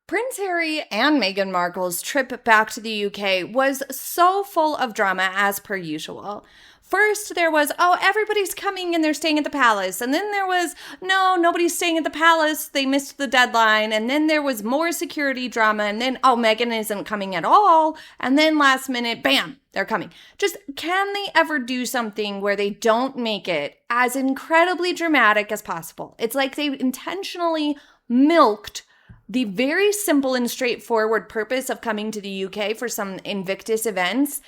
Prince Harry and Meghan Markle's trip back to the UK was so full of drama as per usual. First, there was, everybody's coming and they're staying at the palace. And then there was, no, nobody's staying at the palace. They missed the deadline. And then there was more security drama. And then, Meghan isn't coming at all. And then last minute, bam, they're coming. Just, can they ever do something where they don't make it as incredibly dramatic as possible? It's like they intentionally milked the very simple and straightforward purpose of coming to the UK for some Invictus events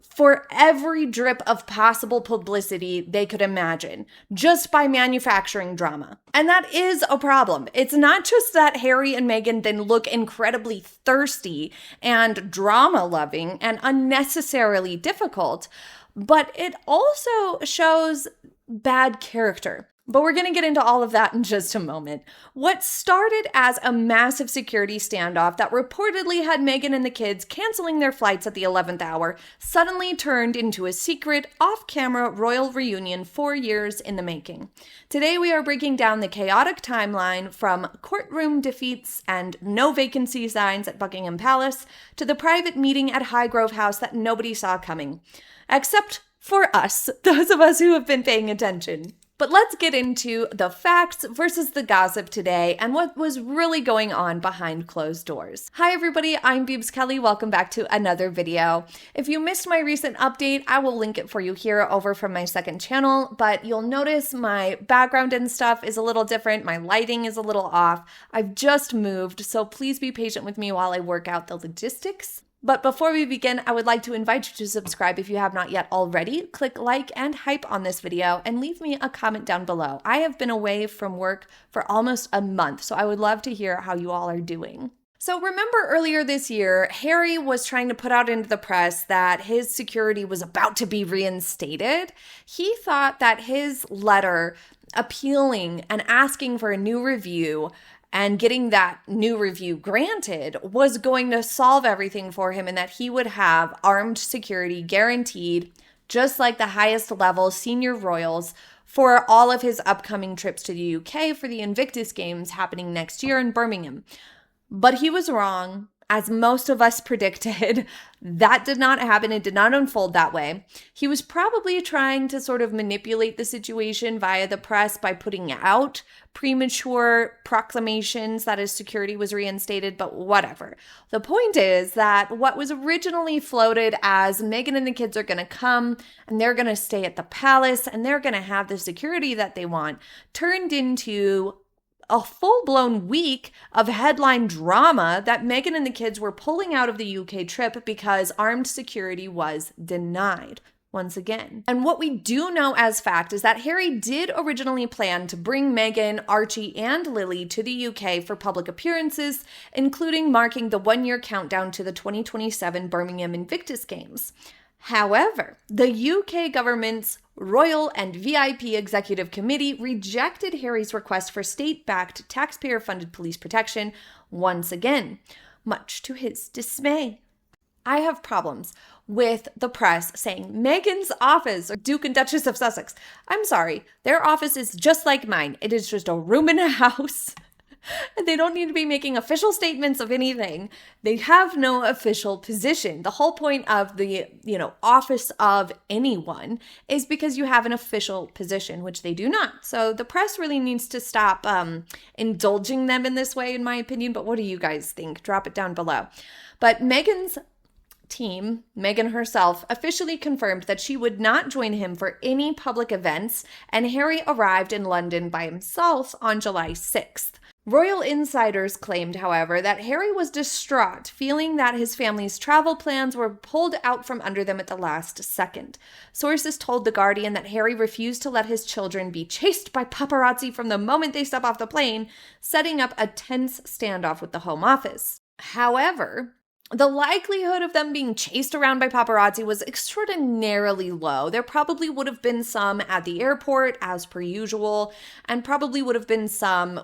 for every drip of possible publicity they could imagine, just by manufacturing drama. And that is a problem. It's not just that Harry and Meghan then look incredibly thirsty and drama-loving and unnecessarily difficult, but it also shows bad character. But we're going to get into all of that in just a moment. What started as a massive security standoff that reportedly had Meghan and the kids canceling their flights at the 11th hour suddenly turned into a secret, off-camera royal reunion 4 years in the making. Today we are breaking down the chaotic timeline from courtroom defeats and no vacancy signs at Buckingham Palace to the private meeting at Highgrove House that nobody saw coming. Except for us, those of us who have been paying attention. But let's get into the facts versus the gossip today and what was really going on behind closed doors. Hi everybody, I'm Beebs Kelley. Welcome back to another video. If you missed my recent update, I will link it for you here over from my second channel, but you'll notice my background and stuff is a little different. My lighting is a little off. I've just moved, so please be patient with me while I work out the logistics. But before we begin, I would like to invite you to subscribe if you have not yet already. Click like and hype on this video and leave me a comment down below. I have been away from work for almost a month, so I would love to hear how you all are doing. So remember earlier this year, Harry was trying to put out into the press that his security was about to be reinstated. He thought that his letter appealing and asking for a new review and getting that new review granted was going to solve everything for him and that he would have armed security guaranteed, just like the highest level senior royals, for all of his upcoming trips to the UK for the Invictus Games happening next year in Birmingham. But he was wrong. As most of us predicted, that did not happen. It did not unfold that way. He was probably trying to sort of manipulate the situation via the press by putting out premature proclamations that his security was reinstated, but whatever. The point is that what was originally floated as Meghan and the kids are going to come and they're going to stay at the palace and they're going to have the security that they want turned into a full-blown week of headline drama that Meghan and the kids were pulling out of the UK trip because armed security was denied once again. And what we do know as fact is that Harry did originally plan to bring Meghan, Archie, and Lili to the UK for public appearances, including marking the one-year countdown to the 2027 Birmingham Invictus Games. However, the UK government's Royal and VIP Executive Committee rejected Harry's request for state-backed, taxpayer-funded police protection once again, much to his dismay. I have problems with the press saying Meghan's office, or Duke and Duchess of Sussex. I'm sorry, their office is just like mine. It is just a room in a house. And they don't need to be making official statements of anything. They have no official position. The whole point of the, office of anyone is because you have an official position, which they do not. So the press really needs to stop indulging them in this way, in my opinion. But what do you guys think? Drop it down below. But Meghan's team, Meghan herself, officially confirmed that she would not join him for any public events, and Harry arrived in London by himself on July 6th. Royal insiders claimed, however, that Harry was distraught, feeling that his family's travel plans were pulled out from under them at the last second. Sources told The Guardian that Harry refused to let his children be chased by paparazzi from the moment they step off the plane, setting up a tense standoff with the Home Office. However, the likelihood of them being chased around by paparazzi was extraordinarily low. There probably would have been some at the airport, as per usual, and probably would have been some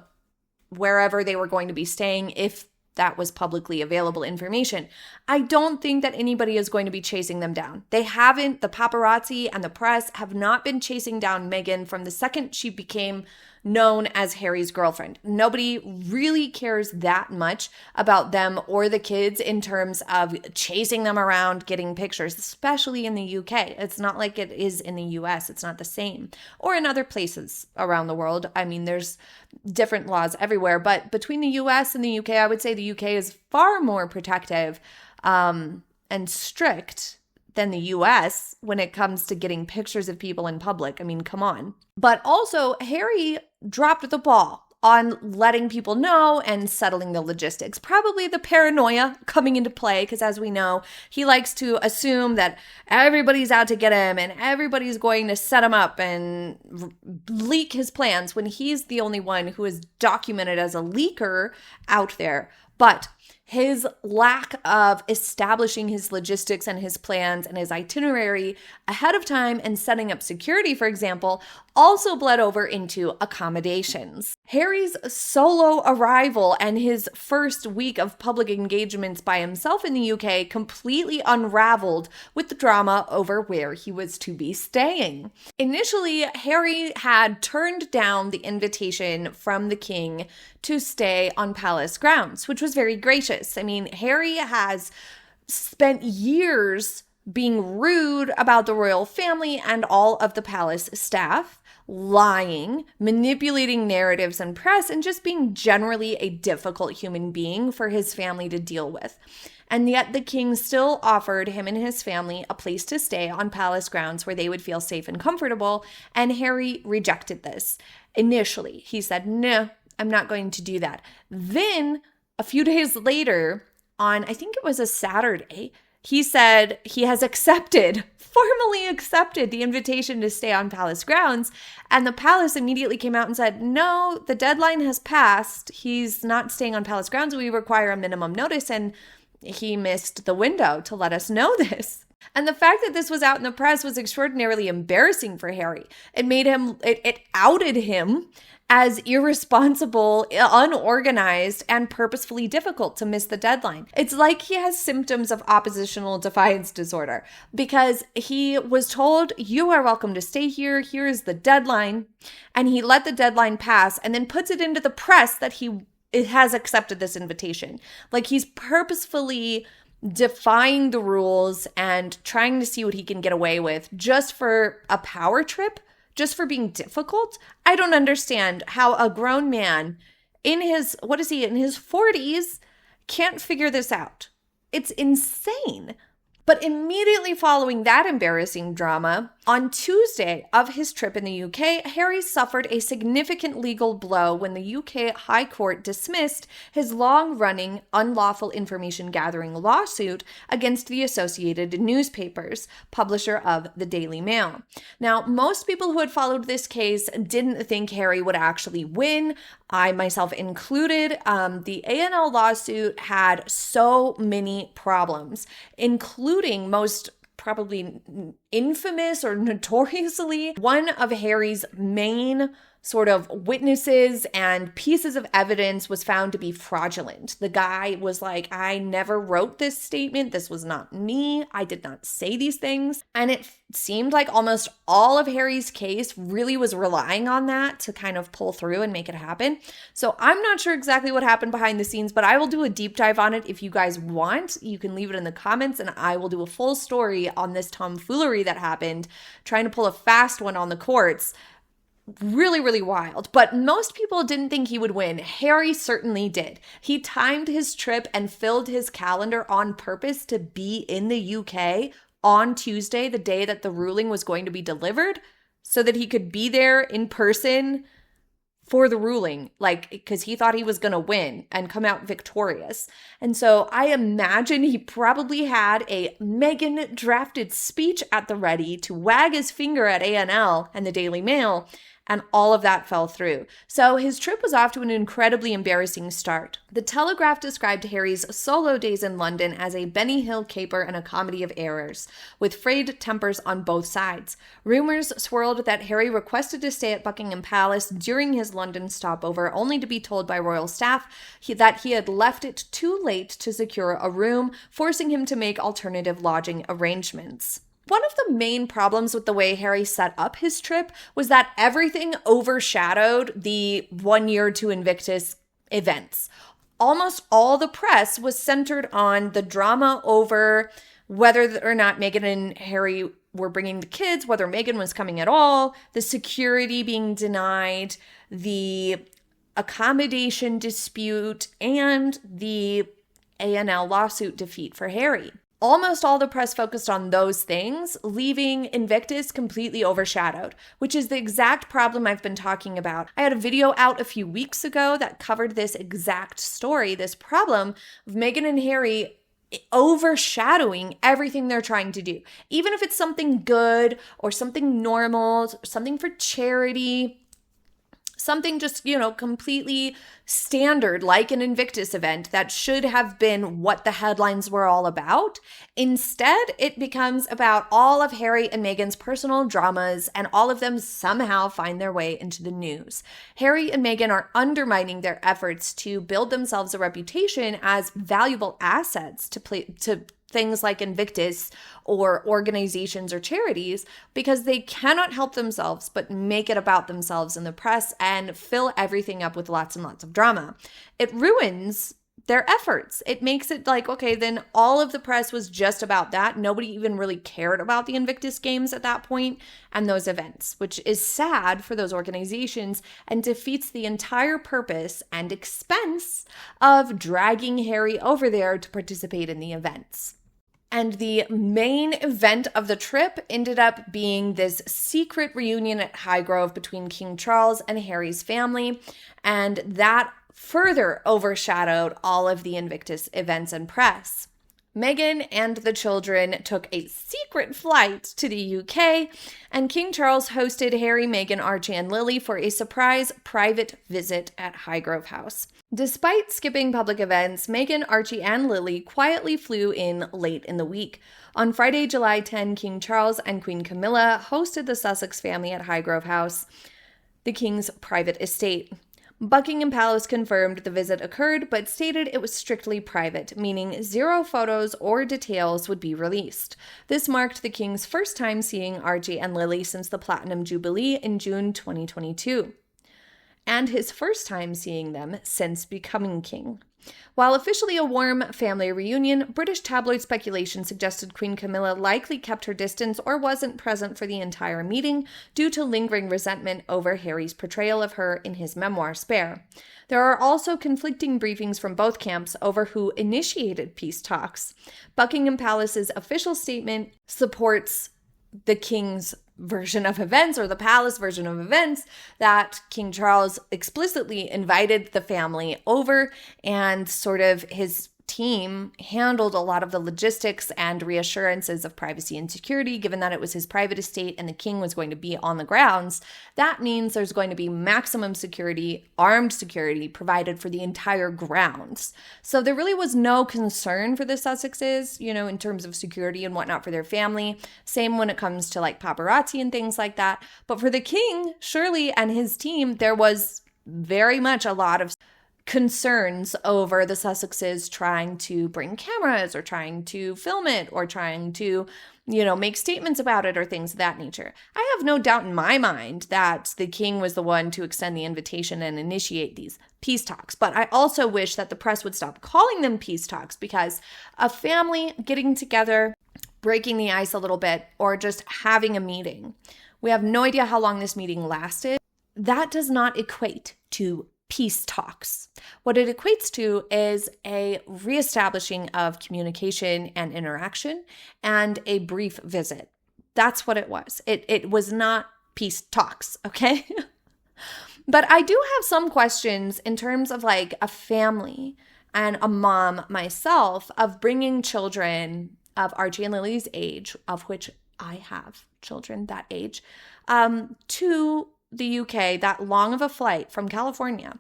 wherever they were going to be staying if that was publicly available information. I don't think that anybody is going to be chasing them down. They haven't. The paparazzi and the press have not been chasing down Meghan from the second she became known as Harry's girlfriend. Nobody really cares that much about them or the kids in terms of chasing them around, getting pictures, especially in the UK. It's not like it is in the US. It's not the same. Or in other places around the world. I mean, there's different laws everywhere, but between the US and the UK, I would say the UK is far more protective and strict than the US when it comes to getting pictures of people in public. I mean, come on. But also, Harry dropped the ball on letting people know and settling the logistics. Probably the paranoia coming into play, because as we know, he likes to assume that everybody's out to get him and everybody's going to set him up and leak his plans when he's the only one who is documented as a leaker out there. But his lack of establishing his logistics and his plans and his itinerary ahead of time and setting up security, for example, also bled over into accommodations. Harry's solo arrival and his first week of public engagements by himself in the UK completely unraveled with the drama over where he was to be staying. Initially, Harry had turned down the invitation from the king to stay on palace grounds, which was very gracious. I mean, Harry has spent years being rude about the royal family and all of the palace staff, lying, manipulating narratives and press, and just being generally a difficult human being for his family to deal with. And yet the king still offered him and his family a place to stay on palace grounds where they would feel safe and comfortable, and Harry rejected this. Initially, he said, no, I'm not going to do that. Then, a few days later, on I think it was a Saturday, he said he has formally accepted the invitation to stay on palace grounds. And the palace immediately came out and said, no, the deadline has passed. He's not staying on palace grounds. We require a minimum notice. And he missed the window to let us know this. And the fact that this was out in the press was extraordinarily embarrassing for Harry. It outed him as irresponsible, unorganized, and purposefully difficult to miss the deadline. It's like he has symptoms of oppositional defiance disorder because he was told, you are welcome to stay here, here is the deadline, and he let the deadline pass and then puts it into the press that it has accepted this invitation. Like he's purposefully defying the rules and trying to see what he can get away with just for a power trip. Just for being difficult? I don't understand how a grown man in his 40s can't figure this out. It's insane. But immediately following that embarrassing drama, on Tuesday of his trip in the UK, Harry suffered a significant legal blow when the UK High Court dismissed his long-running unlawful information gathering lawsuit against the Associated Newspapers, publisher of the Daily Mail. Now, most people who had followed this case didn't think Harry would actually win, I myself included. The A&L lawsuit had so many problems, including most probably infamous or notoriously, one of Harry's main sort of witnesses and pieces of evidence was found to be fraudulent. The guy was like, I never wrote this statement. This was not me. I did not say these things. And it seemed like almost all of Harry's case really was relying on that to kind of pull through and make it happen. So I'm not sure exactly what happened behind the scenes, but I will do a deep dive on it if you guys want. You can leave it in the comments and I will do a full story on this tomfoolery that happened, trying to pull a fast one on the courts. Really, really wild. But most people didn't think he would win. Harry certainly did. He timed his trip and filled his calendar on purpose to be in the UK on Tuesday, the day that the ruling was going to be delivered, so that he could be there in person for the ruling, because he thought he was going to win and come out victorious. And so I imagine he probably had a Meghan drafted speech at the ready to wag his finger at A&L and the Daily Mail, and all of that fell through. So his trip was off to an incredibly embarrassing start. The Telegraph described Harry's solo days in London as a Benny Hill caper and a comedy of errors, with frayed tempers on both sides. Rumors swirled that Harry requested to stay at Buckingham Palace during his London stopover, only to be told by royal staff that he had left it too late to secure a room, forcing him to make alternative lodging arrangements. One of the main problems with the way Harry set up his trip was that everything overshadowed the 1 year to Invictus events. Almost all the press was centered on the drama over whether or not Meghan and Harry were bringing the kids, whether Meghan was coming at all, the security being denied, the accommodation dispute, and the A&L lawsuit defeat for Harry. Almost all the press focused on those things, leaving Invictus completely overshadowed, which is the exact problem I've been talking about. I had a video out a few weeks ago that covered this exact story, this problem of Meghan and Harry overshadowing everything they're trying to do. Even if it's something good or something normal, something for charity, something just, completely standard, like an Invictus event that should have been what the headlines were all about. Instead, it becomes about all of Harry and Meghan's personal dramas, and all of them somehow find their way into the news. Harry and Meghan are undermining their efforts to build themselves a reputation as valuable assets to things like Invictus or organizations or charities, because they cannot help themselves but make it about themselves in the press and fill everything up with lots and lots of drama. It ruins their efforts. It makes it like, okay, then all of the press was just about that. Nobody even really cared about the Invictus Games at that point and those events, which is sad for those organizations and defeats the entire purpose and expense of dragging Harry over there to participate in the events. And the main event of the trip ended up being this secret reunion at Highgrove between King Charles and Harry's family, and that further overshadowed all of the Invictus events and press. Meghan and the children took a secret flight to the UK, and King Charles hosted Harry, Meghan, Archie, and Lili for a surprise private visit at Highgrove House. Despite skipping public events, Meghan, Archie, and Lili quietly flew in late in the week. On Friday, July 10, King Charles and Queen Camilla hosted the Sussex family at Highgrove House, the King's private estate. Buckingham Palace confirmed the visit occurred, but stated it was strictly private, meaning 0 photos or details would be released. This marked the King's first time seeing Archie and Lili since the Platinum Jubilee in June 2022, and his first time seeing them since becoming king. While officially a warm family reunion, British tabloid speculation suggested Queen Camilla likely kept her distance or wasn't present for the entire meeting due to lingering resentment over Harry's portrayal of her in his memoir, Spare. There are also conflicting briefings from both camps over who initiated peace talks. Buckingham Palace's official statement supports the King's version of events, or the palace version of events, that King Charles explicitly invited the family over, and sort of his team handled a lot of the logistics and reassurances of privacy and security, given that it was his private estate and the king was going to be on the grounds. That means there's going to be maximum security, armed security provided for the entire grounds. So there really was no concern for the Sussexes, in terms of security and whatnot for their family. Same when it comes to like paparazzi and things like that. But for the king, Shirley and his team, there was very much a lot of concerns over the Sussexes trying to bring cameras or trying to film it or trying to, make statements about it or things of that nature. I have no doubt in my mind that the king was the one to extend the invitation and initiate these peace talks. But I also wish that the press would stop calling them peace talks, because a family getting together, breaking the ice a little bit, or just having a meeting, we have no idea how long this meeting lasted. That does not equate to peace talks. What it equates to is a reestablishing of communication and interaction and a brief visit. That's what it was. It was not peace talks, okay? But I do have some questions in terms of like a family and a mom myself of bringing children of Archie and Lili's age, of which I have children that age, to the UK, that long of a flight from California,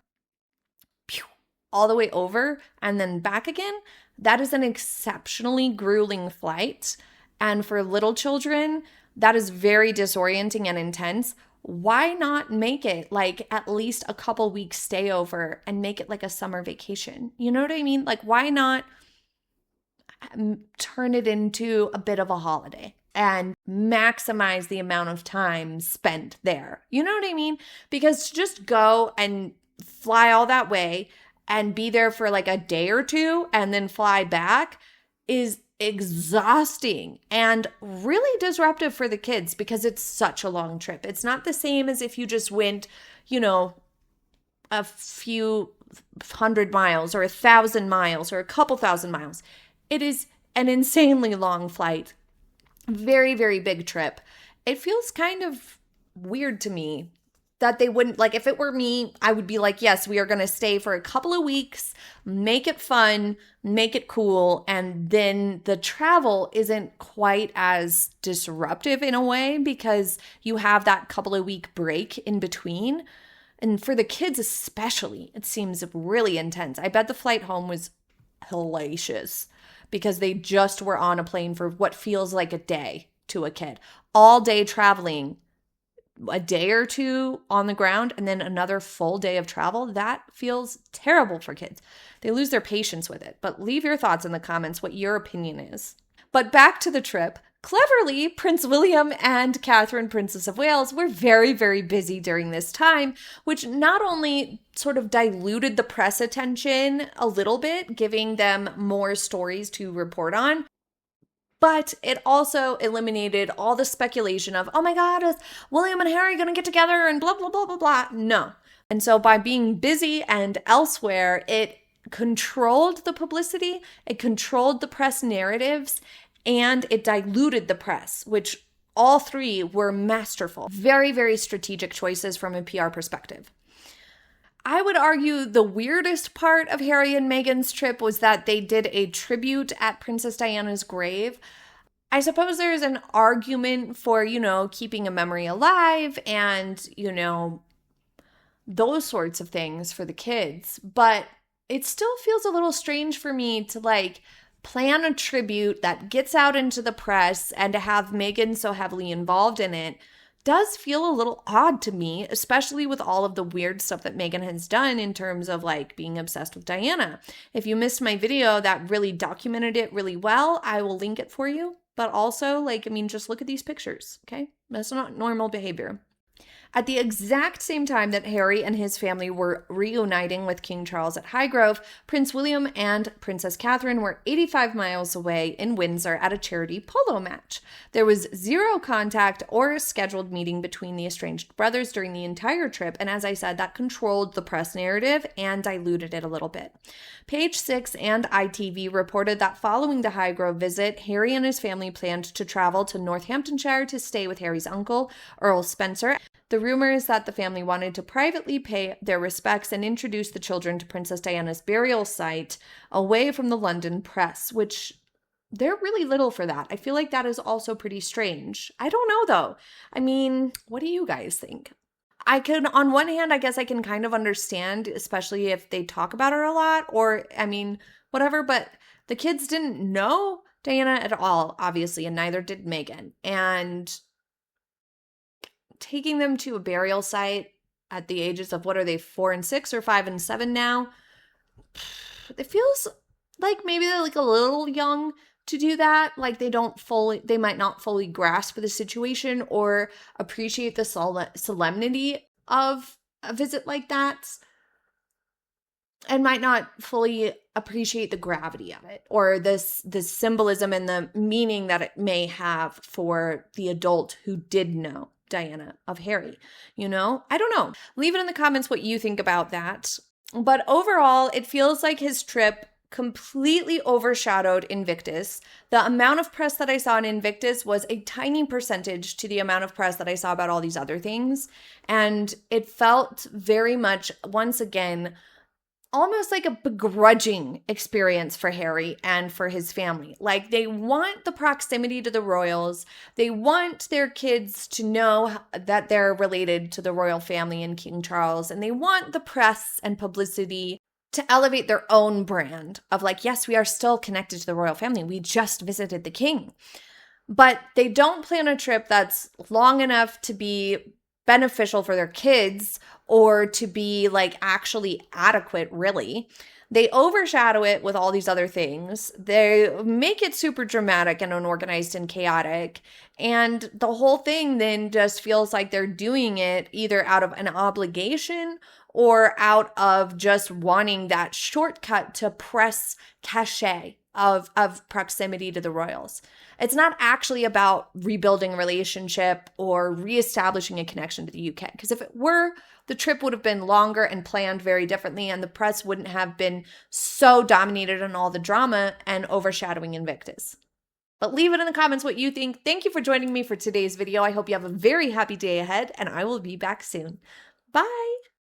all the way over and then back again. That is an exceptionally grueling flight. And for little children, that is very disorienting and intense. Why not make it like at least a couple weeks stay over and make it like a summer vacation? You know what I mean? Like, why not turn it into a bit of a holiday? and maximize the amount of time spent there. You know what I mean? Because to just go and fly all that way and be there for like a day or two and then fly back is exhausting and really disruptive for the kids because it's such a long trip. It's not the same as if you just went, a few 100 miles or 1,000 miles or a couple thousand miles. It is an insanely long flight. Very, very big trip. It feels kind of weird to me that they wouldn't, like, if it were me, I would be like, yes, we are going to stay for a couple of weeks, make it fun, make it cool, and then the travel isn't quite as disruptive in a way because you have that couple of week break in between. And for the kids especially, it seems really intense. I bet the flight home was hellacious because they just were on a plane for what feels like a day to a kid. All day traveling, a day or two on the ground, and then another full day of travel. That feels terrible for kids. They lose their patience with it. But leave your thoughts in the comments what your opinion is. But back to the trip. Cleverly, Prince William and Catherine, Princess of Wales, were very, very busy during this time, which not only sort of diluted the press attention a little bit, giving them more stories to report on, but it also eliminated all the speculation of, oh my God, is William and Harry going to get together and blah, blah, blah, blah, blah. No. And so by being busy and elsewhere, it controlled the publicity, it controlled the press narratives, and it diluted the press, which all three were masterful. Very, very strategic choices from a PR perspective. I would argue the weirdest part of Harry and Meghan's trip was that they did a tribute at Princess Diana's grave. I suppose there's an argument for, keeping a memory alive and, those sorts of things for the kids. But it still feels a little strange for me to plan a tribute that gets out into the press and to have Meghan so heavily involved in it does feel a little odd to me, especially with all of the weird stuff that Meghan has done in terms of being obsessed with Diana. If you missed my video that really documented it really well, I will link it for you. But also, just look at these pictures, okay? That's not normal behavior. At the exact same time that Harry and his family were reuniting with King Charles at Highgrove, Prince William and Princess Catherine were 85 miles away in Windsor at a charity polo match. There was zero contact or scheduled meeting between the estranged brothers during the entire trip, and as I said, that controlled the press narrative and diluted it a little bit. Page 6 and ITV reported that following the Highgrove visit, Harry and his family planned to travel to Northamptonshire to stay with Harry's uncle, Earl Spencer. The rumor is that the family wanted to privately pay their respects and introduce the children to Princess Diana's burial site away from the London press, which they're really little for that. I feel like that is also pretty strange. I don't know, though. What do you guys think? On one hand, I guess I can kind of understand, especially if they talk about her a lot or, whatever, but the kids didn't know Diana at all, obviously, and neither did Meghan. And taking them to a burial site at the ages of, 4 and 6 or 5 and 7 now, it feels like maybe they're a little young to do that. They might not fully grasp the situation or appreciate the solemnity of a visit like that, and might not fully appreciate the gravity of it or this symbolism and the meaning that it may have for the adult who did know Diana of Harry. I don't know. Leave it in the comments what you think about that. But overall, it feels like his trip completely overshadowed Invictus. The amount of press that I saw in Invictus was a tiny percentage to the amount of press that I saw about all these other things. And it felt very much, once again, almost like a begrudging experience for Harry and for his family. They want the proximity to the royals. They want their kids to know that they're related to the royal family and King Charles. And they want the press and publicity to elevate their own brand of yes, we are still connected to the royal family. We just visited the king. But they don't plan a trip that's long enough to be beneficial for their kids or to be actually adequate, really. They overshadow it with all these other things. They make it super dramatic and unorganized and chaotic. And the whole thing then just feels like they're doing it either out of an obligation or out of just wanting that shortcut to press cachet of proximity to the royals. It's not actually about rebuilding a relationship or reestablishing a connection to the UK. Because if it were, the trip would have been longer and planned very differently, and the press wouldn't have been so dominated on all the drama and overshadowing Invictus. But leave it in the comments what you think. Thank you for joining me for today's video. I hope you have a very happy day ahead, and I will be back soon. Bye!